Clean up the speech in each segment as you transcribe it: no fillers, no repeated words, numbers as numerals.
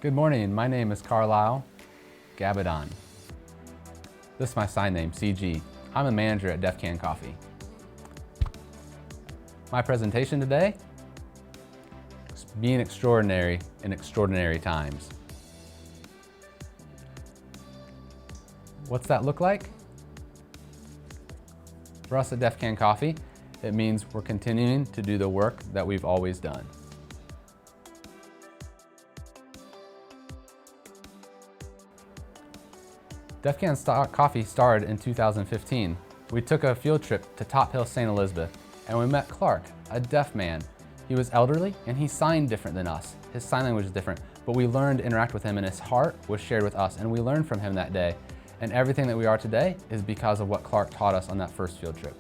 Good morning, my name is Carlyle, Gabbidon. This is my sign name, CG. I'm a manager at Deaf Can Coffee. My presentation today is being extraordinary in extraordinary times. What's that look like? For us at Deaf Can Coffee, it means we're continuing to do the work that we've always done. Deaf Can Coffee started in 2015. We took a field trip to Top Hill, St. Elizabeth, and we met Clark, a deaf man. He was elderly and he signed different than us. His sign language is different, but we learned to interact with him and his heart was shared with us, and we learned from him that day. And everything that we are today is because of what Clark taught us on that first field trip.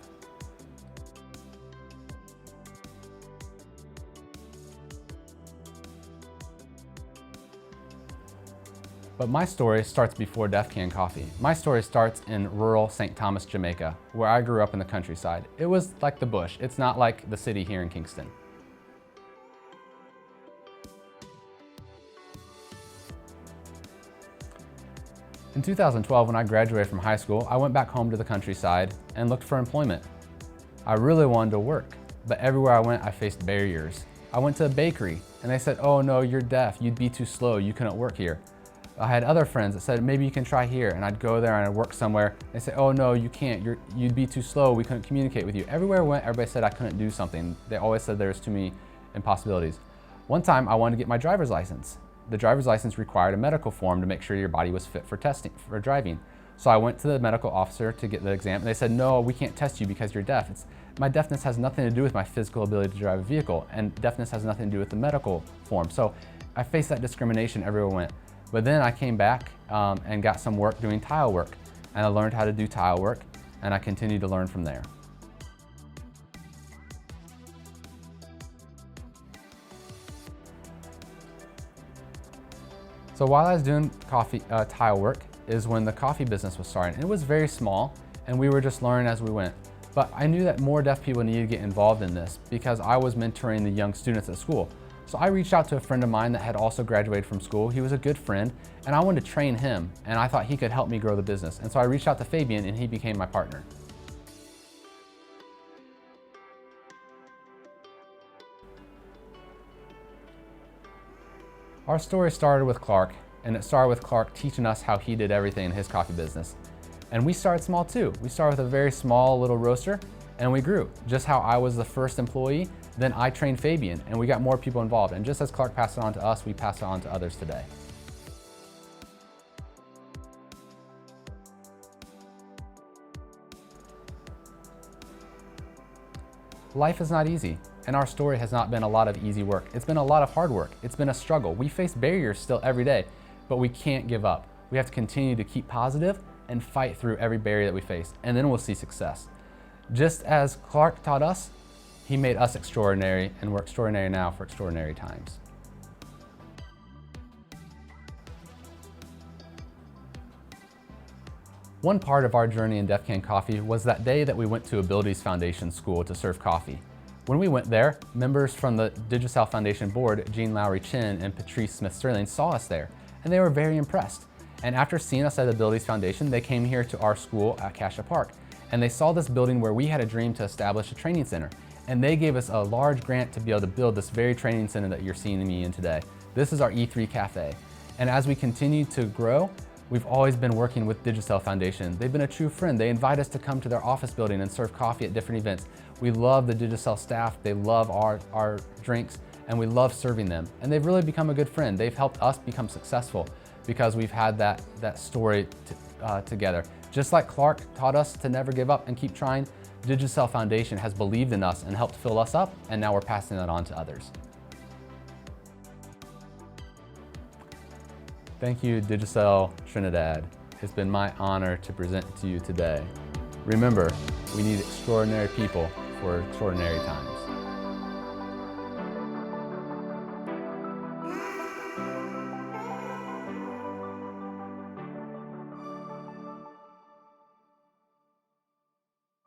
But my story starts before Deaf Can Coffee. My story starts in rural St. Thomas, Jamaica, where I grew up in the countryside. It was like the bush. It's not like the city here in Kingston. In 2012, when I graduated from high school, I went back home to the countryside and looked for employment. I really wanted to work, but everywhere I went, I faced barriers. I went to a bakery and they said, "Oh no, you're deaf, you'd be too slow, you couldn't work here." I had other friends that said, "Maybe you can try here," and I'd go there and I'd work somewhere. They say, "Oh no, you can't, you'd be too slow, we couldn't communicate with you." Everywhere I went, everybody said I couldn't do something. They always said there was too many impossibilities. One time I wanted to get my driver's license. The driver's license required a medical form to make sure your body was fit for testing, for driving. So I went to the medical officer to get the exam, and they said, "No, we can't test you because you're deaf." My deafness has nothing to do with my physical ability to drive a vehicle, and deafness has nothing to do with the medical form. So I faced that discrimination everywhere I went. But then I came back and got some work doing tile work, and I learned how to do tile work, and I continued to learn from there. So while I was doing tile work is when the coffee business was starting. It was very small, and we were just learning as we went. But I knew that more deaf people needed to get involved in this because I was mentoring the young students at school. So I reached out to a friend of mine that had also graduated from school. He was a good friend, and I wanted to train him, and I thought he could help me grow the business. And so I reached out to Fabian, and he became my partner. Our story started with Clark, and it started with Clark teaching us how he did everything in his coffee business. And we started small too. We started with a very small little roaster, and we grew. Just how I was the first employee, then I trained Fabian, and we got more people involved. And just as Clark passed it on to us, we passed it on to others today. Life is not easy, and our story has not been a lot of easy work. It's been a lot of hard work. It's been a struggle. We face barriers still every day, but we can't give up. We have to continue to keep positive and fight through every barrier that we face, and then we'll see success. Just as Clark taught us, he made us extraordinary, and we're extraordinary now for extraordinary times. One part of our journey in Deaf Can Coffee was that day that we went to Abilities Foundation School to serve coffee. When we went there, members from the Digicel Foundation board, Jean Lowry Chin and Patrice Smith Sterling, saw us there, and they were very impressed. And after seeing us at Abilities Foundation, they came here to our school at Cassia Park, and they saw this building where we had a dream to establish a training center. And they gave us a large grant to be able to build this very training center that you're seeing me in today. This is our E3 Cafe. And as we continue to grow, we've always been working with Digicel Foundation. They've been a true friend. They invite us to come to their office building and serve coffee at different events. We love the Digicel staff. They love our drinks, and we love serving them. And they've really become a good friend. They've helped us become successful because we've had that story together. Just like Clark taught us to never give up and keep trying, Digicel Foundation has believed in us and helped fill us up, and now we're passing that on to others. Thank you, Digicel Trinidad. It's been my honor to present to you today. Remember, we need extraordinary people for extraordinary times.